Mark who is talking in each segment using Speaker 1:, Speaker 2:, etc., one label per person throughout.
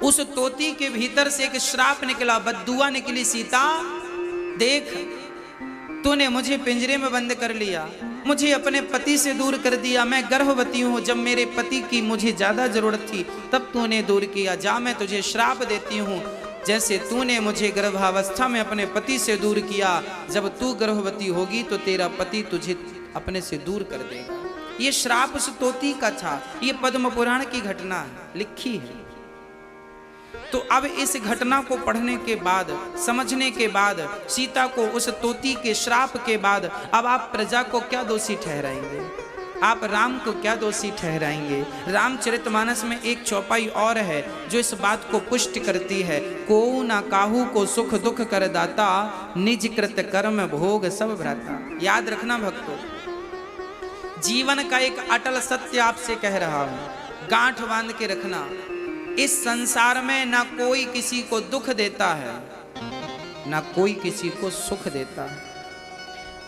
Speaker 1: उस तोती के भीतर से एक श्राप निकला, बद्दुआ निकली। सीता देख, तूने मुझे पिंजरे में बंद कर लिया, मुझे अपने पति से दूर कर दिया, मैं गर्भवती हूँ। जब मेरे पति की मुझे ज्यादा जरूरत थी तब तूने दूर किया। जा, मैं तुझे श्राप देती हूँ, जैसे तूने मुझे गर्भावस्था में अपने पति से दूर किया, जब तू गर्भवती होगी तो तेरा पति तुझे अपने से दूर कर देगा। ये श्राप उस तोती का था। ये पद्म पुराण की घटना लिखी है। तो अब इस घटना को पढ़ने के बाद, समझने के बाद, सीता को उस तोती के श्राप के बाद, अब आप प्रजा को क्या दोषी ठहराएंगे? आप राम को क्या दोषी ठहराएंगे? रामचरितमानस में एक चौपाई और है जो इस बात को पुष्टि करती है। को ना काहू को सुख दुख कर दाता, निज कृत कर्म भोग सब भ्राता। याद रखना भक्तों, जीवन का एक अटल सत्य आपसे कह रहा हूं, गांठ बांध के रखना। इस संसार में ना कोई किसी को दुख देता है, ना कोई किसी को सुख देता है।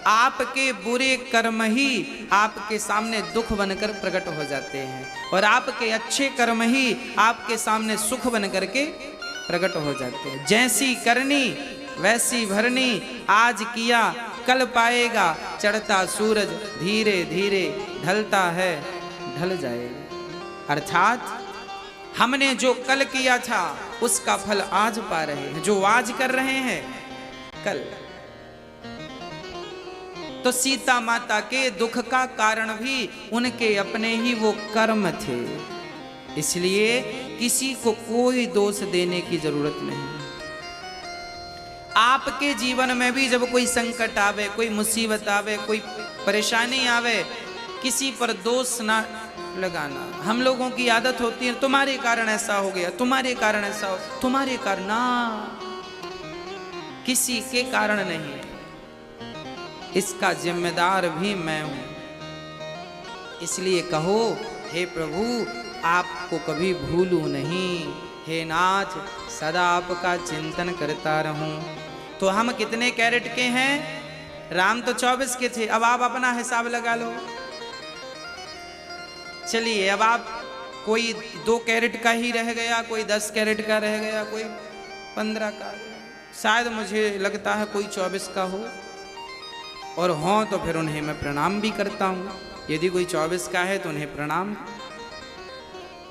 Speaker 1: आपके बुरे कर्म ही आपके सामने दुख बनकर प्रकट हो जाते हैं, और आपके अच्छे कर्म ही आपके सामने सुख बनकर के प्रकट हो जाते हैं। जैसी करनी वैसी भरनी, आज किया कल पाएगा, चढ़ता सूरज धीरे धीरे ढलता है ढल जाएगा। अर्थात हमने जो कल किया था उसका फल आज पा रहे हैं, जो आज कर रहे हैं कल। तो सीता माता के दुख का कारण भी उनके अपने ही वो कर्म थे, इसलिए किसी को कोई दोष देने की जरूरत नहीं। आपके जीवन में भी जब कोई संकट आवे, कोई मुसीबत आवे, कोई परेशानी आवे, किसी पर दोष ना लगाना। हम लोगों की आदत होती है, तुम्हारे कारण ऐसा हो गया, तुम्हारे कारण ऐसा हो, तुम्हारे कारण ना, किसी के कारण नहीं, इसका जिम्मेदार भी मैं हूं। इसलिए कहो, हे प्रभु आपको कभी भूलूं नहीं, हे नाथ सदा आपका चिंतन करता रहूं। तो हम कितने कैरेट के हैं? राम तो 24 के थे। अब आप अपना हिसाब लगा लो। चलिए, अब आप कोई 2 कैरेट का ही रह गया, कोई 10 कैरेट का रह गया, कोई 15 का, शायद मुझे लगता है कोई 24 का हो, और हों तो फिर उन्हें मैं प्रणाम भी करता हूँ। यदि कोई 24 का है तो उन्हें प्रणाम,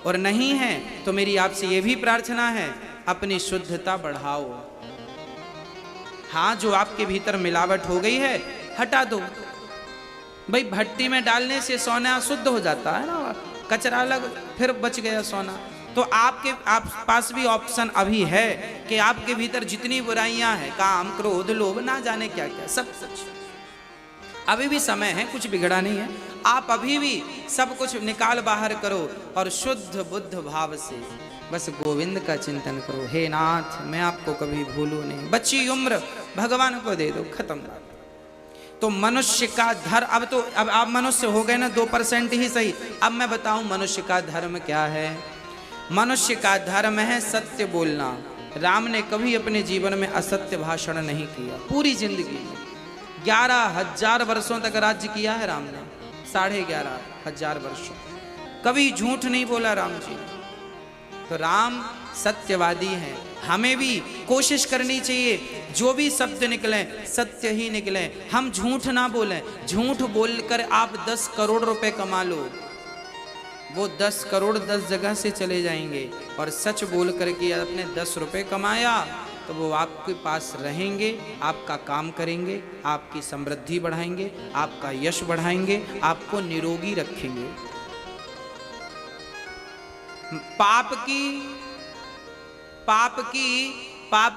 Speaker 1: और नहीं है तो मेरी आपसे ये भी प्रार्थना है, अपनी शुद्धता बढ़ाओ। हाँ, जो आपके भीतर मिलावट हो गई है हटा दो। भाई भट्टी में डालने से सोना शुद्ध हो जाता है ना, कचरा अलग, फिर बच गया सोना। तो आप पास भी ऑप्शन अभी है कि आपके भीतर जितनी बुराइयां हैं, काम क्रोध लोभ ना जाने क्या क्या, सब कुछ अभी भी समय है, कुछ बिगड़ा नहीं है। आप अभी भी सब कुछ निकाल बाहर करो और शुद्ध बुद्ध भाव से बस गोविंद का चिंतन करो। हे नाथ मैं आपको कभी भूलूं नहीं। बच्ची उम्र भगवान को दे दो, खत्म। तो मनुष्य का धर्म, अब आप मनुष्य हो गए ना 2% ही सही। अब मैं बताऊं मनुष्य का धर्म क्या है। मनुष्य का धर्म है सत्य बोलना। राम ने कभी अपने जीवन में असत्य भाषण नहीं किया। पूरी जिंदगी में 11,000 वर्षों तक राज्य किया है राम ने, 11,500 वर्षों, कभी झूठ नहीं बोला राम जी। तो राम सत्यवादी हैं। हमें भी कोशिश करनी चाहिए जो भी शब्द निकले सत्य ही निकले, हम झूठ ना बोलें। झूठ बोलकर आप 10 करोड़ रुपए कमा लो, वो 10 करोड़ 10 जगह से चले जाएंगे, और सच बोल करके आपने 10 रुपए कमाया तो वो आपके पास रहेंगे, आपका काम करेंगे, आपकी समृद्धि बढ़ाएंगे, आपका यश बढ़ाएंगे, आपको निरोगी रखेंगे। पाप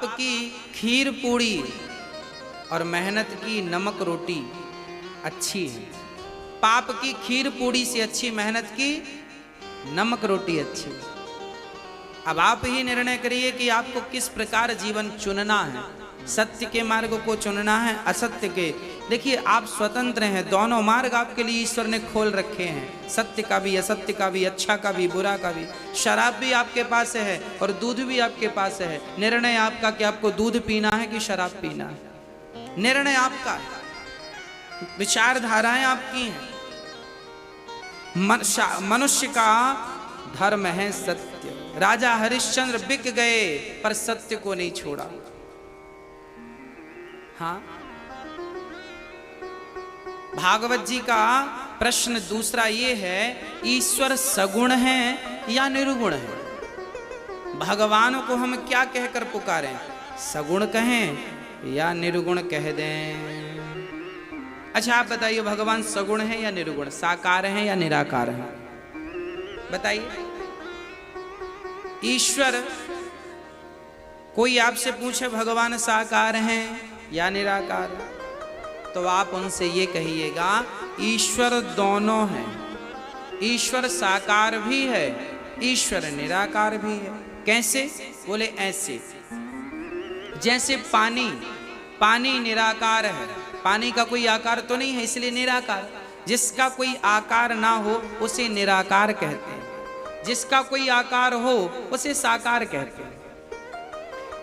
Speaker 1: की खीर पूड़ी और मेहनत की नमक रोटी अच्छी है। पाप की खीर पूड़ी से अच्छी मेहनत की नमक रोटी अच्छी है। अब आप ही निर्णय करिए कि आपको किस प्रकार जीवन चुनना है, सत्य के मार्ग को चुनना है, असत्य के। देखिए आप स्वतंत्र हैं, दोनों मार्ग आपके लिए ईश्वर ने खोल रखे हैं, सत्य का भी असत्य का भी, अच्छा का भी बुरा का भी। शराब भी आपके पास है और दूध भी आपके पास है। निर्णय आपका कि आपको दूध पीना है कि शराब पीना है, निर्णय आपका है, विचारधाराएं आपकी हैं। मनुष्य का धर्म है सत्य, राजा हरिश्चंद्र बिक गए पर सत्य को नहीं छोड़ा। हाँ, भागवत जी का प्रश्न दूसरा ये है, ईश्वर सगुण है या निर्गुण है? भगवान को हम क्या कहकर पुकारें? सगुण कहें या निर्गुण कह दें? अच्छा आप बताइए, भगवान सगुण है या निर्गुण, साकार है या निराकार है? बताइए। ईश्वर, कोई आपसे पूछे भगवान साकार हैं या निराकार है, तो आप उनसे ये कहिएगा ईश्वर दोनों हैं। ईश्वर साकार भी है, ईश्वर निराकार भी है। कैसे? बोले ऐसे, जैसे पानी निराकार है, पानी का कोई आकार तो नहीं है इसलिए निराकार। जिसका कोई आकार ना हो उसे निराकार कहते हैं, जिसका कोई आकार हो उसे साकार कहते हैं।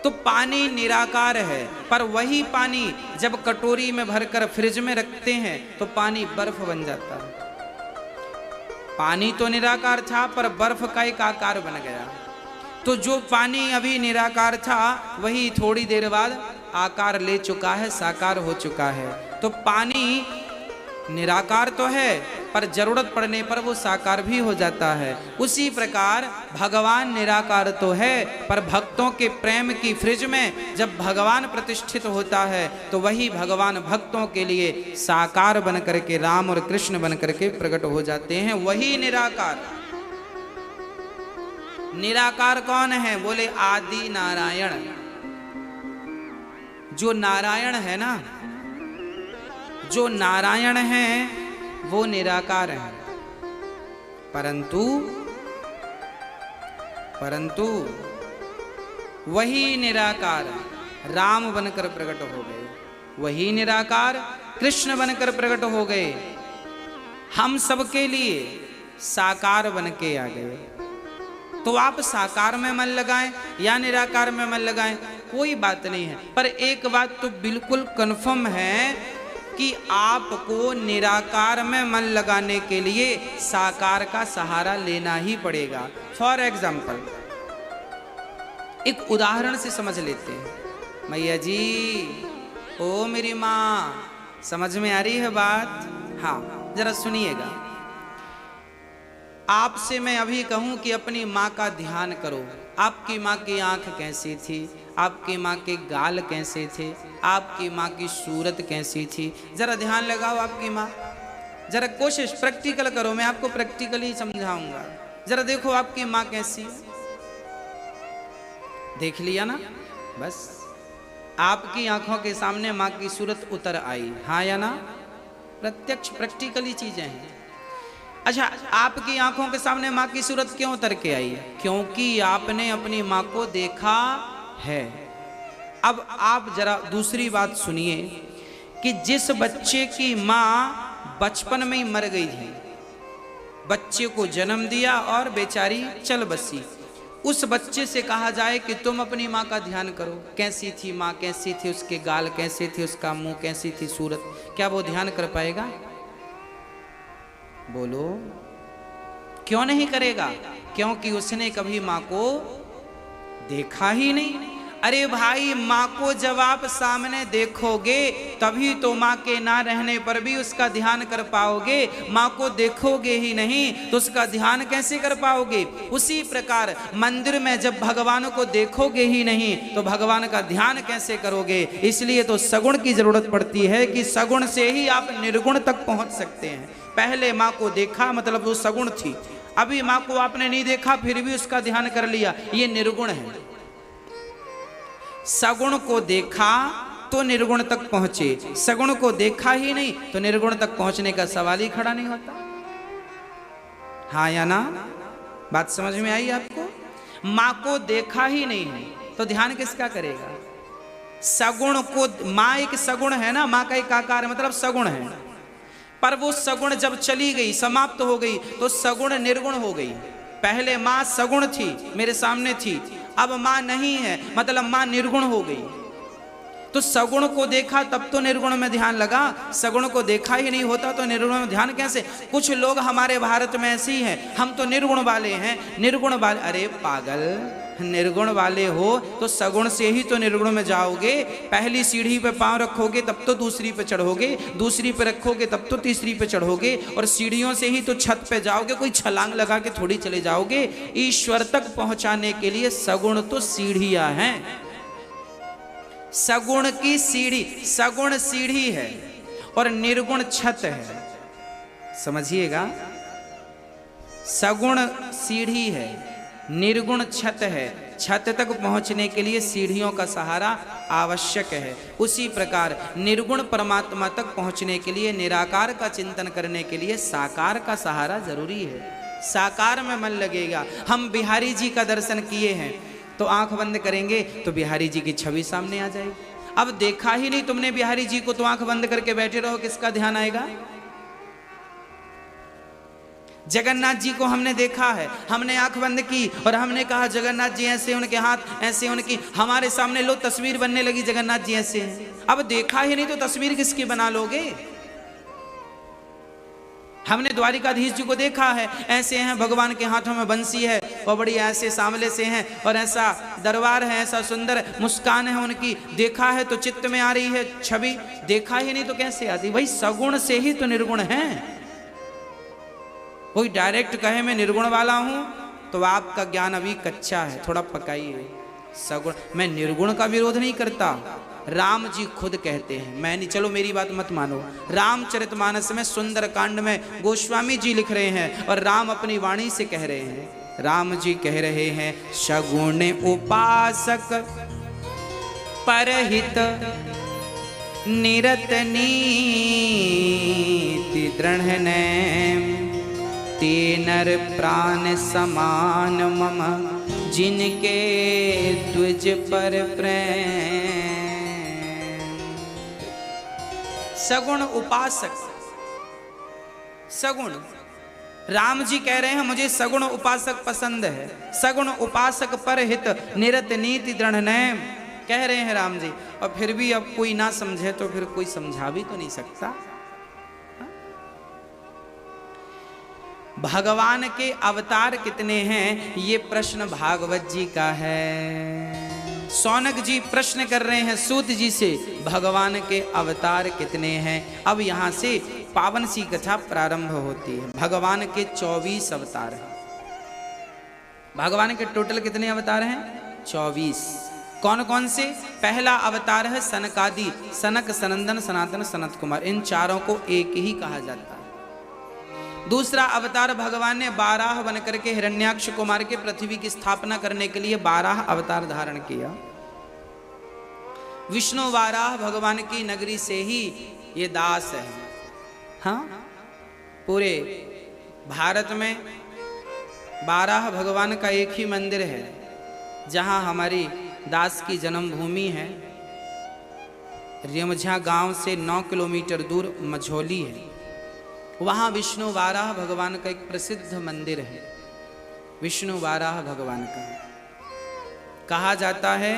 Speaker 1: तो पानी निराकार है, पर वही पानी जब कटोरी में भरकर फ्रिज में रखते हैं तो पानी बर्फ बन जाता है। पानी तो निराकार था पर बर्फ का एक आकार बन गया। तो जो पानी अभी निराकार था वही थोड़ी देर बाद आकार ले चुका है, साकार हो चुका है। तो पानी निराकार तो है पर जरूरत पड़ने पर वो साकार भी हो जाता है। उसी प्रकार भगवान निराकार तो है पर भक्तों के प्रेम की फ्रिज में जब भगवान प्रतिष्ठित होता है तो वही भगवान भक्तों के लिए साकार बन करके, राम और कृष्ण बन करके प्रकट हो जाते हैं। वही निराकार। निराकार कौन है? बोले आदि नारायण। जो नारायण है ना, जो नारायण है वो निराकार है, परंतु वही निराकार राम बनकर प्रकट हो गए, वही निराकार कृष्ण बनकर प्रकट हो गए, हम सबके लिए साकार बन के आ गए। तो आप साकार में मन लगाएं या निराकार में मन लगाएं, कोई बात नहीं है। पर एक बात तो बिल्कुल कन्फर्म है कि आपको निराकार में मन लगाने के लिए साकार का सहारा लेना ही पड़ेगा। फॉर एग्जाम्पल, एक उदाहरण से समझ लेते हैं। मैया जी, ओ मेरी माँ, समझ में आ रही है बात? हाँ, जरा सुनिएगा। आपसे मैं अभी कहूं कि अपनी माँ का ध्यान करो। आपकी माँ की आंख कैसी थी, आपकी माँ के गाल कैसे थे, आपकी माँ की सूरत कैसी थी, जरा ध्यान लगाओ। आपकी माँ, जरा कोशिश प्रैक्टिकल करो, मैं आपको प्रैक्टिकली समझाऊंगा। जरा देखो आपकी माँ कैसी है, देख लिया ना? बस आपकी आंखों के सामने माँ की सूरत उतर आई, हाँ या ना? प्रत्यक्ष प्रैक्टिकली चीजें हैं। अच्छा, आपकी आंखों के सामने माँ की सूरत क्यों उतर के आई है? क्योंकि आपने अपनी माँ को देखा है। अब आप जरा दूसरी बात सुनिए कि जिस बच्चे की माँ बचपन में ही मर गई थी, बच्चे को जन्म दिया और बेचारी चल बसी, उस बच्चे से कहा जाए कि तुम अपनी माँ का ध्यान करो, कैसी थी माँ, कैसी थी, उसके गाल कैसे थे, उसका मुंह कैसी थी, सूरत, क्या वो ध्यान कर पाएगा? बोलो, क्यों नहीं करेगा? क्योंकि उसने कभी माँ को देखा ही नहीं। अरे भाई, माँ को जब आप सामने देखोगे तभी तो माँ के ना रहने पर भी उसका ध्यान कर पाओगे। माँ को देखोगे ही नहीं तो उसका ध्यान कैसे कर पाओगे? उसी प्रकार मंदिर में जब भगवान को देखोगे ही नहीं तो भगवान का ध्यान कैसे करोगे? इसलिए तो सगुण की जरूरत पड़ती है कि सगुण से ही आप निर्गुण तक पहुंच सकते हैं। पहले माँ को देखा मतलब वो सगुण थी, अभी माँ को आपने नहीं देखा फिर भी उसका ध्यान कर लिया, ये निर्गुण है। सगुण को देखा तो निर्गुण तक पहुंचे, सगुण को देखा ही नहीं तो निर्गुण तक पहुंचने का सवाल ही खड़ा नहीं होता। हाँ या ना? बात समझ में आई आपको? माँ को देखा ही नहीं तो ध्यान किसका करेगा? सगुण को, माँ एक सगुण है ना, माँ का एक आकार मतलब सगुण है, पर वो सगुण जब चली गई, समाप्त हो गई तो सगुण निर्गुण हो गई। पहले माँ सगुण थी, मेरे सामने थी, अब माँ नहीं है मतलब माँ निर्गुण हो गई। तो सगुण को देखा तब तो निर्गुण में ध्यान लगा, सगुण को देखा ही नहीं होता तो निर्गुण में ध्यान कैसे? कुछ लोग हमारे भारत में ऐसे ही हैं, हम तो निर्गुण वाले हैं, निर्गुण वाले। अरे पागल, निर्गुण वाले हो तो सगुण से ही तो निर्गुण में जाओगे। पहली सीढ़ी पे पांव रखोगे तब तो दूसरी पे चढ़ोगे, दूसरी पे रखोगे तब तो तीसरी पे चढ़ोगे, और सीढ़ियों से ही तो छत पे जाओगे, कोई छलांग लगा के थोड़ी चले जाओगे। ईश्वर तक पहुंचाने के लिए सगुण तो सीढ़ियां हैं। सगुण की सीढ़ी, सगुण सीढ़ी है और निर्गुण छत है, समझिएगा। सगुण सीढ़ी है, निर्गुण छत है। छत तक पहुंचने के लिए सीढ़ियों का सहारा आवश्यक है। उसी प्रकार निर्गुण परमात्मा तक पहुंचने के लिए, निराकार का चिंतन करने के लिए साकार का सहारा जरूरी है। साकार में मन लगेगा। हम बिहारी जी का दर्शन किए हैं तो आंख बंद करेंगे तो बिहारी जी की छवि सामने आ जाएगी। अब देखा ही नहीं तुमने बिहारी जी को तो आंख बंद करके बैठे रहो, किसका ध्यान आएगा? जगन्नाथ जी को हमने देखा है, हमने आंख बंद की और हमने कहा जगन्नाथ जी ऐसे, उनके हाथ ऐसे, उनकी हमारे सामने लो तस्वीर बनने लगी, जगन्नाथ जी ऐसे हैं। अब देखा ही नहीं तो तस्वीर किसकी बना लोगे? हमने द्वारिकाधीश जी को देखा है, ऐसे हैं, भगवान के हाथों में बंसी है और बड़ी ऐसे सांवले से हैं और ऐसा दरबार है, ऐसा सुंदर मुस्कान है उनकी, देखा है तो चित्त में आ रही है छवि, देखा ही नहीं तो कैसे आती? भाई सगुण से ही तो निर्गुण है। कोई डायरेक्ट कहे मैं निर्गुण वाला हूं तो आपका ज्ञान अभी कच्चा है, थोड़ा पकाइए। सगुण, मैं निर्गुण का विरोध नहीं करता, राम जी खुद कहते हैं, मैं नहीं, चलो मेरी बात मत मानो। रामचरितमानस में सुंदर कांड में गोस्वामी जी लिख रहे हैं और राम अपनी वाणी से कह रहे हैं। राम जी कह रहे हैं, सगुण उपासक परहित निरत नीति दृढ़ तेनर प्राण समान मम जिनके द्विज पर प्रेम। सगुण उपासक, सगुण, राम जी कह रहे हैं मुझे सगुण उपासक पसंद है। सगुण उपासक पर हित निरत नीति दृढ़ नैम, कह रहे हैं राम जी। और फिर भी अब कोई ना समझे तो फिर कोई समझा भी तो नहीं सकता। भगवान के अवतार कितने हैं ये प्रश्न भागवत जी का है। सौनक जी प्रश्न कर रहे हैं सूत जी से, भगवान के अवतार कितने हैं। अब यहां से पावन सी कथा प्रारंभ होती है। भगवान के 24 अवतार हैं। भगवान के टोटल कितने अवतार हैं? 24। कौन कौन से? पहला अवतार है सनकादि, सनक, सनंदन, सनातन, सनत कुमार, इन चारों को एक ही कहा जाता है। दूसरा अवतार भगवान ने 12 बन करके हिरण्याक्ष कुमार के पृथ्वी की स्थापना करने के लिए 12 अवतार धारण किया। विष्णु वाराह भगवान की नगरी से ही ये दास है। हाँ, पूरे भारत में 12 भगवान का एक ही मंदिर है जहां हमारी दास की जन्मभूमि है। रेमझा गांव से 9 किलोमीटर दूर मझौली है, वहाँ विष्णु वाराह भगवान का एक प्रसिद्ध मंदिर है। विष्णु वाराह भगवान का कहा जाता है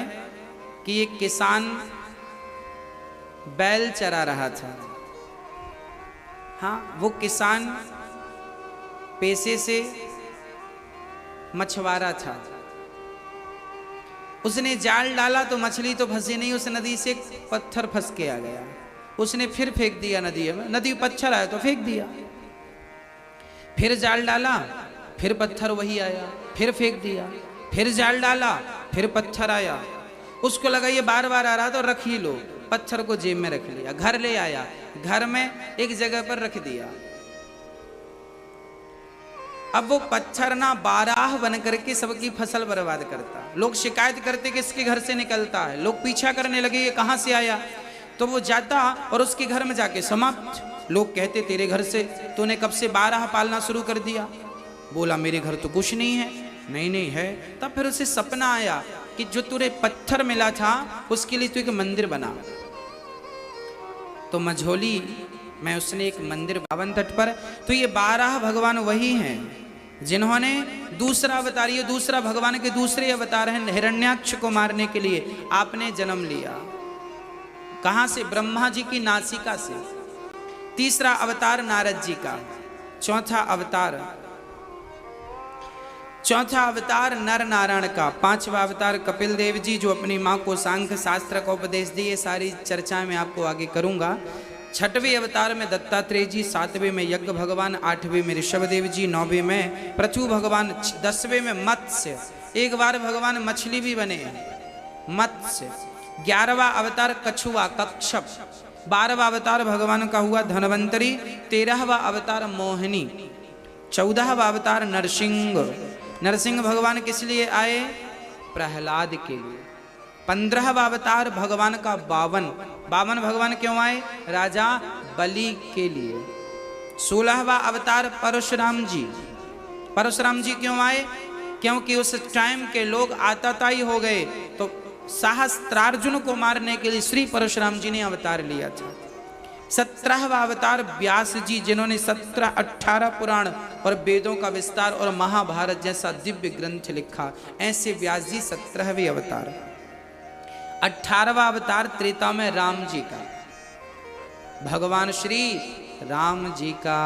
Speaker 1: कि एक किसान बैल चरा रहा था। हाँ, वो किसान पेशे से मछुआरा था। उसने जाल डाला तो मछली तो फंसी नहीं, उस नदी से पत्थर फंस के आ गया। उसने फिर फेंक दिया नदी में, नदी पत्थर आया तो फेंक दिया। फिर जाल डाला, फिर पत्थर वही आया, फिर फेंक दिया। फिर जाल डाला, फिर पत्थर आया। उसको लगा ये बार बार आ रहा तो रख ही लो, पत्थर को जेब में रख लिया। घर ले आया, घर में एक जगह पर रख दिया। अब वो पत्थर ना 12 बन करके सबकी फसल बर्बाद करता। लोग शिकायत करते कि इसके घर से निकलता है। लोग पीछा करने लगे ये कहां से आया, तो वो जाता और उसके घर में जाके समाप्त। लोग कहते तेरे घर से तूने कब से 12 पालना शुरू कर दिया? बोला मेरे घर तो कुछ नहीं है। नहीं नहीं है। तब फिर उसे सपना आया कि जो तुझे पत्थर मिला था उसके लिए तू एक मंदिर बना। तो मझौली में उसने एक मंदिर, पावन तट पर। तो ये 12 भगवान वही हैं जिन्होंने दूसरा अवतार, ये दूसरा भगवान के दूसरे अवतार हैं। हिरण्याक्ष को मारने के लिए आपने जन्म लिया। कहां से? ब्रह्मा जी की नासिका से। तीसरा अवतार नारद जी का। चौथा अवतार नर नारायण का। पांचवा अवतार कपिल देव जी जो अपनी मां को सांख्य शास्त्र का उपदेश दिए। सारी चर्चा में आपको आगे करूंगा। छठवें अवतार में दत्तात्रेय जी, सातवें में यज्ञ भगवान, आठवें में ऋषभदेव जी, नौवें में पृथु भगवान, 10वें में मत्स्य। एक बार भगवान मछली भी बने, मत्स्य। 11वां अवतार कछुआ, कच्छप। 12वां अवतार भगवान का हुआ धनवंतरी। 13वां अवतार मोहिनी। 14वां अवतार नरसिंह। नरसिंह भगवान किस लिए आए? प्रहलाद के लिए। 15वां अवतार भगवान का बावन भगवान क्यों आए? राजा बलि के लिए। 16वां अवतार परशुराम जी क्यों आए? क्योंकि उस टाइम के लोग आतताई हो गए, तो सहस्त्रार्जुन को मारने के लिए श्री परशुराम जी ने अवतार लिया था। 17वां अवतार व्यास जी, जिन्होंने 17-18 पुराण और वेदों का विस्तार और महाभारत जैसा दिव्य ग्रंथ लिखा। ऐसे व्यास जी 17वें अवतार। 18वां अवतार त्रेता में राम जी का, भगवान श्री राम जी का।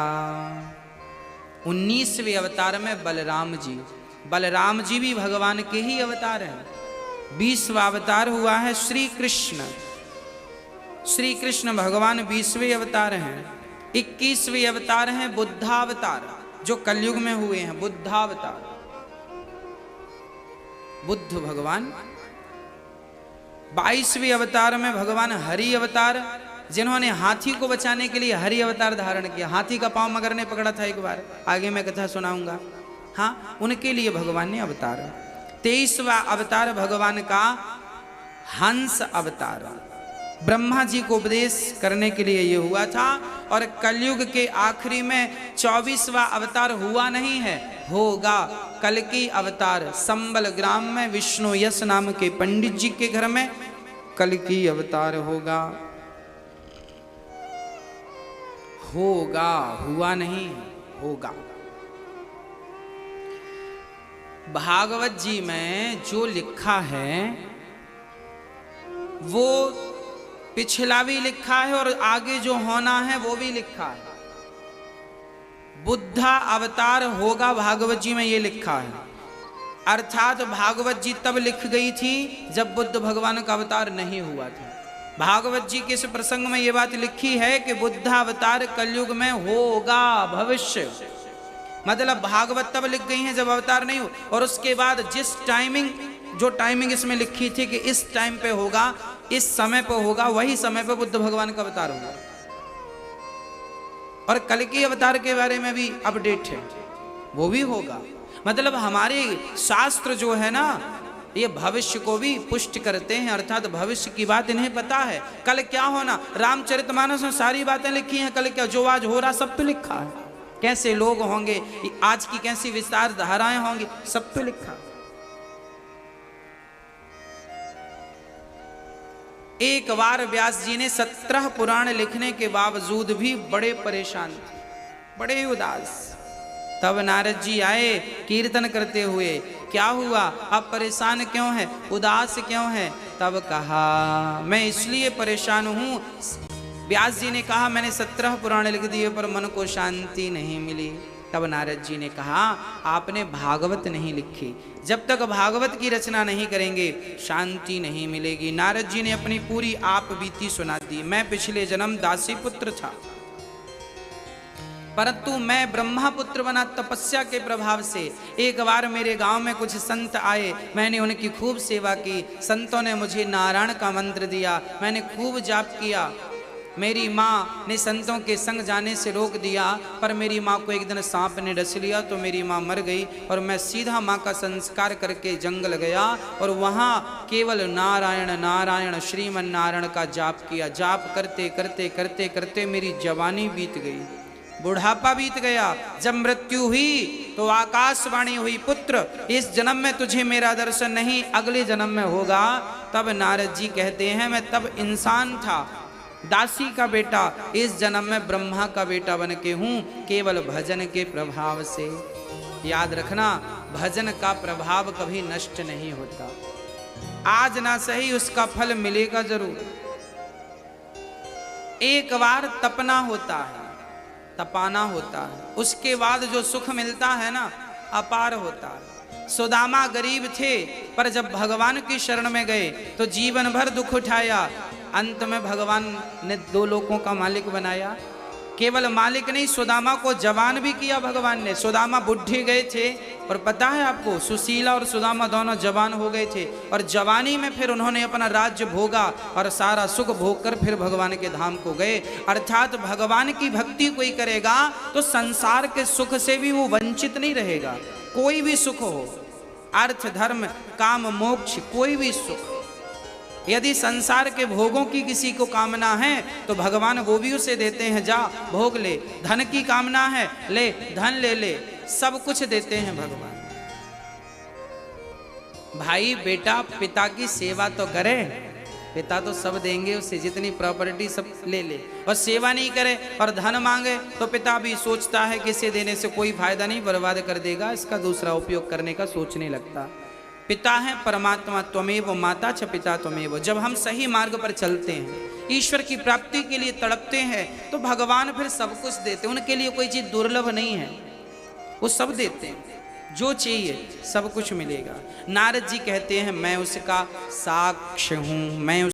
Speaker 1: 19वें अवतार में बलराम जी भी भगवान के ही अवतार हैं। 20वां अवतार हुआ है श्री कृष्ण भगवान 20वें अवतार हैं। 21वें अवतार हैं बुद्धावतार, जो कलयुग में हुए हैं। बुद्धावतार, बुद्ध भगवान। 22वें अवतार में भगवान हरि अवतार, जिन्होंने हाथी को बचाने के लिए हरि अवतार धारण किया। हाथी का पांव मगर ने पकड़ा था एक बार, आगे मैं कथा सुनाऊंगा। हाँ, उनके लिए भगवान ने अवतार। 23वां अवतार भगवान का हंस अवतार, ब्रह्मा जी को उपदेश करने के लिए ये हुआ था। और कलयुग के आखिरी में 24वां अवतार हुआ नहीं है, होगा। कल की अवतार संबल ग्राम में विष्णु यश नाम के पंडित जी के घर में कल की अवतार होगा। हुआ नहीं, होगा। भागवत जी में जो लिखा है वो पिछला भी लिखा है और आगे जो होना है वो भी लिखा है। बुद्धा अवतार होगा, भागवत जी में ये लिखा है। अर्थात भागवत जी तब लिख गई थी जब बुद्ध भगवान का अवतार नहीं हुआ था। भागवत जी के इस प्रसंग में ये बात लिखी है कि बुद्ध अवतार कलयुग में होगा, भविष्य। मतलब भागवत तब लिख गई है जब अवतार नहीं हो। और उसके बाद जो टाइमिंग इसमें लिखी थी कि इस टाइम पे होगा, इस समय पे होगा, वही समय पे बुद्ध भगवान का अवतार होगा। और कल के अवतार के बारे में भी अपडेट है, वो भी होगा। मतलब हमारे शास्त्र जो है ना, ये भविष्य को भी पुष्ट करते हैं। अर्थात भविष्य की बात इन्हें पता है, कल क्या होना। रामचरितमानस में सारी बातें लिखी हैं, कल क्या जो आज हो रहा सब तो लिखा है। कैसे लोग होंगे, आज की कैसी विस्तार धाराएं होंगी, सब तो लिखा। एक बार व्यास जी ने 17 पुराण लिखने के बावजूद भी बड़े परेशान थे, बड़े उदास। तब नारद जी आए कीर्तन करते हुए। क्या हुआ, आप परेशान क्यों हैं, उदास क्यों हैं? तब कहा मैं इसलिए परेशान हूं। व्यास जी ने कहा मैंने 17 पुराण लिख दिए पर मन को शांति नहीं मिली। तब नारद जी ने कहा आपने भागवत नहीं लिखी, जब तक भागवत की रचना नहीं करेंगे शांति नहीं मिलेगी। नारद जी ने अपनी पूरी आप बीती सुना दी। मैं पिछले जन्म दासी पुत्र था, परंतु मैं ब्रह्मा पुत्र बना तपस्या के प्रभाव से। एक बार मेरे गांव में कुछ संत आए, मैंने उनकी खूब सेवा की। संतों ने मुझे नारायण का मंत्र दिया, मैंने खूब जाप किया। मेरी माँ ने संतों के संग जाने से रोक दिया, पर मेरी माँ को एक दिन सांप ने डस लिया तो मेरी माँ मर गई। और मैं सीधा माँ का संस्कार करके जंगल गया और वहाँ केवल नारायण नारायण श्रीमन नारायण का जाप किया। जाप करते करते करते करते मेरी जवानी बीत गई, बुढ़ापा बीत गया। जब मृत्यु हुई तो आकाशवाणी हुई, पुत्र इस जन्म में तुझे मेरा दर्शन नहीं, अगले जन्म में होगा। तब नारद जी कहते हैं मैं तब इंसान था, दासी का बेटा, इस जन्म में ब्रह्मा का बेटा बन के हूँ, केवल भजन के प्रभाव से। याद रखना, भजन का प्रभाव कभी नष्ट नहीं होता। आज ना सही उसका फल मिलेगा जरूर। एक बार तपना होता है, तपाना होता है, उसके बाद जो सुख मिलता है ना, अपार होता है। सुदामा गरीब थे, पर जब भगवान की शरण में गए तो जीवन भर दुख उठाया, अंत में भगवान ने 2 लोकों का मालिक बनाया। केवल मालिक नहीं, सुदामा को जवान भी किया भगवान ने। सुदामा बुढ़े गए थे, और पता है आपको, सुशीला और सुदामा दोनों जवान हो गए थे, और जवानी में फिर उन्होंने अपना राज्य भोगा और सारा सुख भोग कर फिर भगवान के धाम को गए। अर्थात भगवान की भक्ति कोई करेगा तो संसार के सुख से भी वो वंचित नहीं रहेगा। कोई भी सुख हो, अर्थ धर्म काम मोक्ष, कोई भी सुख, यदि संसार के भोगों की किसी को कामना है तो भगवान वो भी उसे देते हैं, जा भोग ले। धन की कामना है, ले धन ले ले, सब कुछ देते हैं भगवान। भाई बेटा पिता की सेवा तो करे, पिता तो सब देंगे उसे, जितनी प्रॉपर्टी सब ले ले, और सेवा नहीं करे और धन मांगे तो पिता भी सोचता है कि इसे देने से कोई फायदा नहीं, बर्बाद कर देगा, इसका दूसरा उपयोग करने का सोचने लगता। पिता है परमात्मा, त्वमेव माता च पिता त्वमेव। जब हम सही मार्ग पर चलते हैं, ईश्वर की प्राप्ति के लिए तड़पते हैं, तो भगवान फिर सब कुछ देते हैं। उनके लिए कोई चीज दुर्लभ नहीं है, वो सब देते हैं, जो चाहिए सब कुछ मिलेगा। नारद जी कहते हैं मैं उसका साक्ष्य हूं, मैं